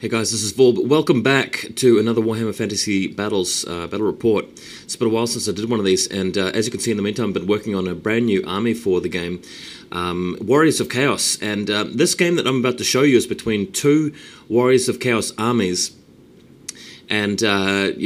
Hey guys, this is Vaul. Welcome back to another Warhammer Fantasy Battles battle report. It's been a while since I did one of these, and as you can see in the meantime, I've been working on a brand new army for the game, Warriors of Chaos. And this game that I'm about to show you is between two Warriors of Chaos armies. And as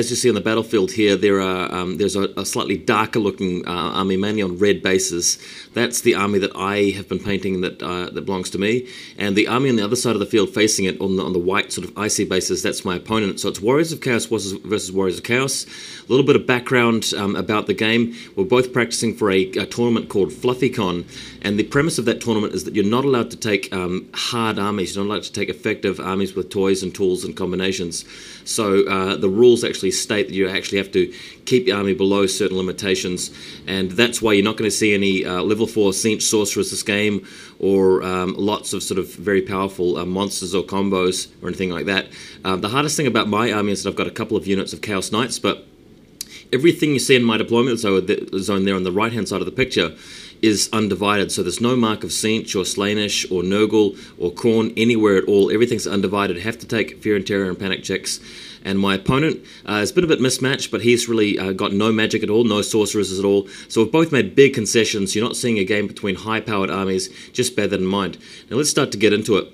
you see on the battlefield here, there's a slightly darker looking army, mainly on red bases. That's the army that I have been painting that belongs to me. And the army on the other side of the field facing it on the white sort of icy bases, that's my opponent. So it's Warriors of Chaos versus Warriors of Chaos. A little bit of background about the game. We're both practicing for a tournament called fluffycon. And the premise of that tournament is that you're not allowed to take hard armies. You're not allowed to take effective armies with toys and tools and combinations. So the rules actually state that you actually have to keep the army below certain limitations, and that's why you're not going to see any level 4 Cinch sorcerers this game, or lots of sort of very powerful monsters or combos or anything like that. The hardest thing about my army is that I've got a couple of units of Chaos Knights, but everything you see in my deployment zone there on the right-hand side of the picture is undivided, so there's no mark of Cinch or Slaanesh or Nurgle or Khorne anywhere at all. Everything's undivided. Have to take Fear and Terror and Panic checks. And my opponent has been a bit mismatched, but he's really got no magic at all, no sorcerers at all. So we've both made big concessions. You're not seeing a game between high-powered armies. Just bear that in mind. Now let's start to get into it.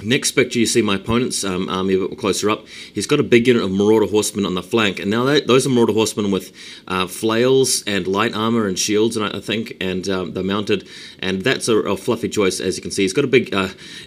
Next picture, you see my opponent's army a bit closer up. He's got a big unit of Marauder Horsemen on the flank, and now those are Marauder Horsemen with flails and light armor and shields, and I think, and they're mounted, and that's a fluffy choice, as you can see. He's got a big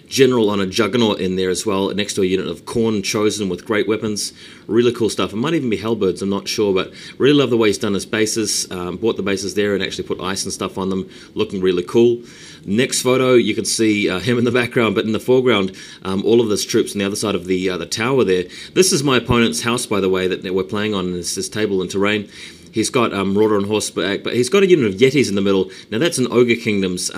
general on a Juggernaut in there as well, next to a unit of Khorne chosen with great weapons. Really cool stuff. It might even be Hellbirds, I'm not sure, but really love the way he's done his bases. Bought the bases there and actually put ice and stuff on them, looking really cool. Next photo, you can see him in the background, but in the foreground, all of his troops on the other side of the tower there. This is my opponent's house, by the way, that we're playing on this table and terrain. He's got Marauder on horseback, but he's got a unit of Yetis in the middle. Now that's an Ogre Kingdom's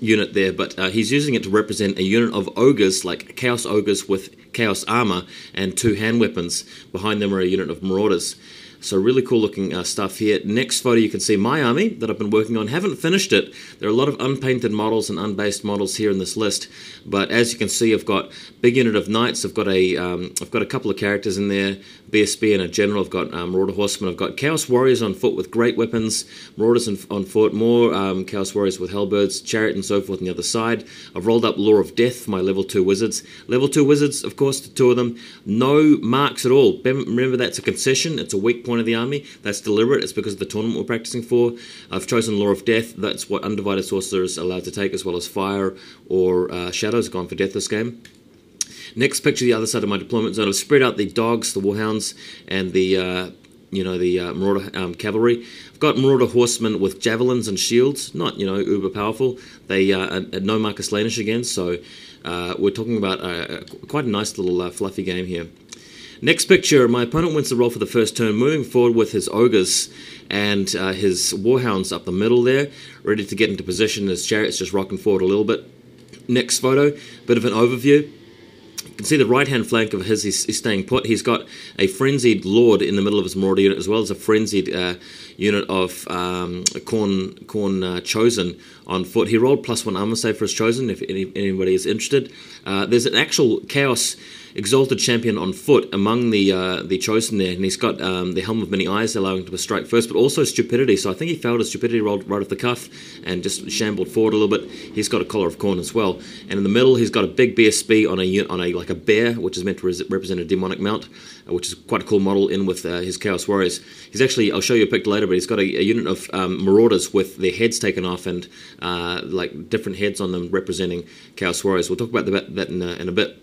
unit there, but he's using it to represent a unit of Ogres, like Chaos Ogres with Chaos Armor and 2 hand weapons. Behind them are a unit of Marauders. So really cool looking stuff here. Next photo, you can see my army that I've been working on. Haven't finished it. There are a lot of unpainted models and unbased models here in this list. But as you can see, I've got big unit of knights. I've got a couple of characters in there. BSB and a general. I've got Marauder Horsemen. I've got Chaos Warriors on foot with great weapons. Marauders on foot. More Chaos Warriors with Hellbirds, Chariot and so forth on the other side. I've rolled up Law of Death for my level 2 wizards. Level 2 wizards, of course, the 2 of them. No marks at all. Remember, that's a concession. It's a weak point of the army. That's deliberate. It's because of the tournament we're practicing for. I've chosen Law of Death. That's what undivided sorcerers are allowed to take, as well as fire or shadows. Gone for death this game. Next picture, the other side of my deployment zone. I've spread out the dogs, the warhounds, and the Marauder cavalry. I've got Marauder horsemen with javelins and shields. Not uber powerful. They no Marcus Slaanesh again. So we're talking about quite a nice little fluffy game here. Next picture, my opponent wins the roll for the first turn, moving forward with his ogres and his warhounds up the middle there, ready to get into position. His chariot's just rocking forward a little bit. Next photo, bit of an overview. You can see the right-hand flank of his is staying put. He's got a frenzied lord in the middle of his Marauder unit, as well as a frenzied unit of Khorne chosen on foot. He rolled +1 armor save for his chosen, if anybody is interested. There's an actual Chaos Exalted Champion on foot among the chosen there, and he's got the Helm of Many Eyes, allowing him to strike first, but also Stupidity. So I think he failed his Stupidity roll right off the cuff and just shambled forward a little bit. He's got a Collar of Khorne as well, and in the middle he's got a big BSB on a like a bear, which is meant to represent a demonic mount, which is quite a cool model in with his Chaos Warriors. He's actually, I'll show you a picture later, but he's got a unit of Marauders with their heads taken off and like different heads on them representing Chaos Warriors. We'll talk about that in a bit.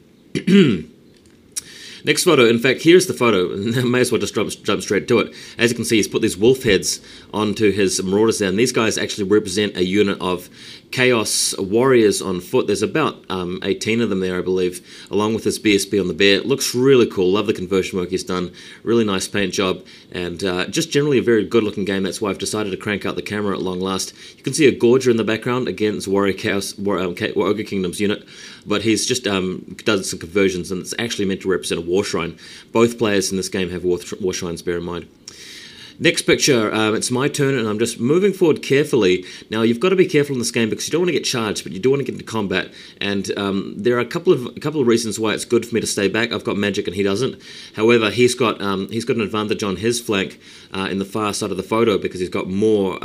Next photo, in fact, here's the photo. May as well just jump straight to it. As you can see, he's put these wolf heads onto his Marauders there, and these guys actually represent a unit of Chaos Warriors on foot. There's about 18 of them there, I believe, along with this BSB on the bear. It looks really cool. Love the conversion work he's done. Really nice paint job, and just generally a very good-looking game. That's why I've decided to crank out the camera at long last. You can see a Gorger in the background. Again, it's Warrior Chaos, Ogre Kingdom's unit, but he's just done some conversions, and it's actually meant to represent a War Shrine. Both players in this game have War Shrines, bear in mind. Next picture, it's my turn, and I'm just moving forward carefully. Now, you've got to be careful in this game because you don't want to get charged, but you do want to get into combat. And there are a couple of reasons why it's good for me to stay back. I've got magic, and he doesn't. However, he's got an advantage on his flank in the far side of the photo because he's got more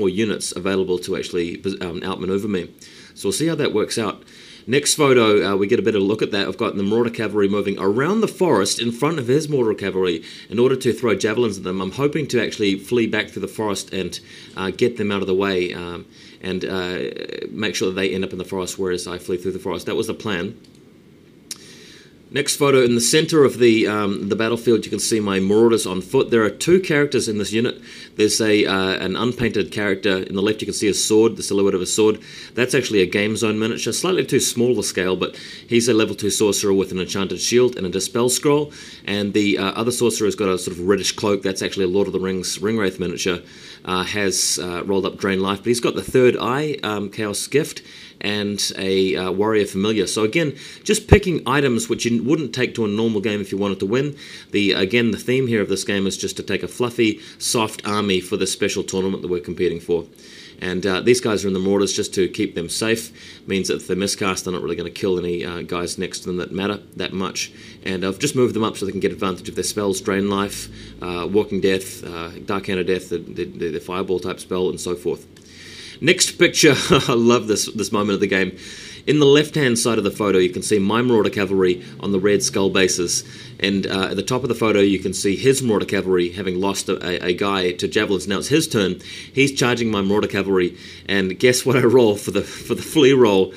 units available to actually outmaneuver me. So we'll see how that works out. Next photo, we get a better look at that. I've got the Marauder Cavalry moving around the forest in front of his Marauder Cavalry in order to throw javelins at them. I'm hoping to actually flee back through the forest and get them out of the way and make sure that they end up in the forest whereas I flee through the forest. That was the plan. Next photo, in the center of the battlefield, you can see my Marauders on foot. There are two characters in this unit. There's an unpainted character. In the left, you can see a sword, the silhouette of a sword. That's actually a game zone miniature, slightly too small to scale, but he's a level 2 sorcerer with an enchanted shield and a dispel scroll. And the other sorcerer has got a sort of reddish cloak. That's actually a Lord of the Rings ringwraith miniature. Has rolled up Drain Life, but he's got the third eye, Chaos Gift, and a Warrior Familiar. So again, just picking items which you wouldn't take to a normal game if you wanted to win. Again, the theme here of this game is just to take a fluffy, soft army for this special tournament that we're competing for. And these guys are in the Marauders just to keep them safe. Means that if they miscast, they're not really going to kill any guys next to them that matter that much. And I've just moved them up so they can get advantage of their spells, Drain Life, Walking Death, Dark Hand of Death, the Fireball type spell, and so forth. Next picture, I love this moment of the game. In the left-hand side of the photo, you can see my Marauder Cavalry on the red skull bases. And at the top of the photo, you can see his Marauder Cavalry having lost a guy to javelins. Now it's his turn. He's charging my Marauder Cavalry. And guess what I roll for the flee roll?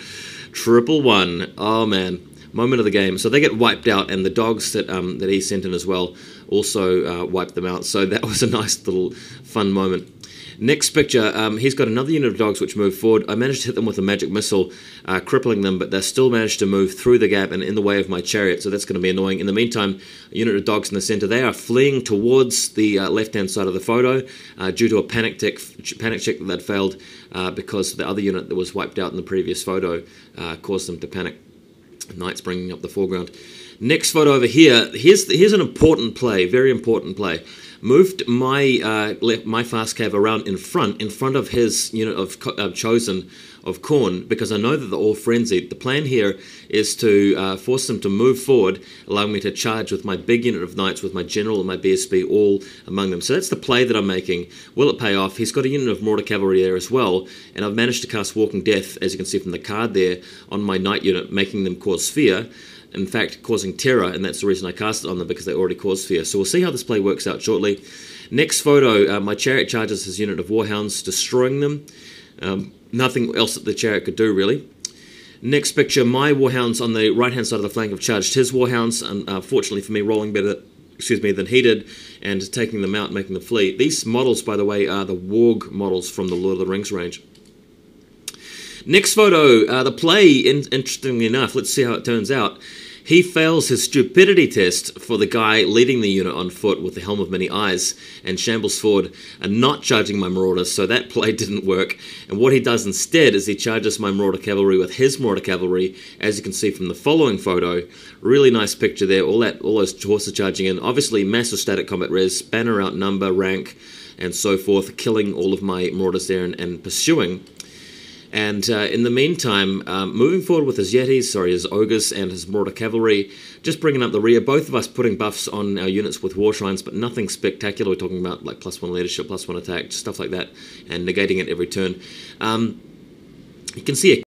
Triple one. Oh, man. Moment of the game. So they get wiped out, and the dogs that he sent in as well also wiped them out. So that was a nice little fun moment. Next picture, he's got another unit of dogs which move forward. I managed to hit them with a magic missile, crippling them, but they still managed to move through the gap and in the way of my chariot, so that's going to be annoying. In the meantime, a unit of dogs in the center, they are fleeing towards the left-hand side of the photo due to a panic check that they'd failed because the other unit that was wiped out in the previous photo caused them to panic. Knights bringing up the foreground. Next photo over here, here's an important play, very important play. Moved my fast cav around in front of his unit of chosen of Khorne, because I know that they're all frenzied. The plan here is to force them to move forward, allowing me to charge with my big unit of knights, with my general and my BSB all among them. So that's the play that I'm making. Will it pay off? He's got a unit of Marauder Cavalry there as well, and I've managed to cast Walking Death, as you can see from the card there, on my knight unit, making them cause fear. In fact, causing terror, and that's the reason I cast it on them, because they already caused fear. So we'll see how this play works out shortly. Next photo, my chariot charges his unit of warhounds, destroying them. Nothing else that the chariot could do, really. Next picture, my warhounds on the right-hand side of the flank have charged his warhounds, and fortunately for me, rolling better than he did, and taking them out, making them flee. These models, by the way, are the warg models from the Lord of the Rings range. Next photo, the play, interestingly enough, let's see how it turns out. He fails his stupidity test for the guy leading the unit on foot with the Helm of Many Eyes and shambles forward and not charging my Marauders, so that play didn't work. And what he does instead is he charges my Marauder Cavalry with his Marauder Cavalry, as you can see from the following photo. Really nice picture there, all those horses charging in. Obviously, massive static combat res, banner outnumber, rank, and so forth, killing all of my Marauders there and pursuing. And in the meantime, moving forward with his Yetis, his Ogres and his Marauder Cavalry, just bringing up the rear, both of us putting buffs on our units with War Shrines, but nothing spectacular. We're talking about like +1 leadership, +1 attack, stuff like that, and negating it every turn. You can see a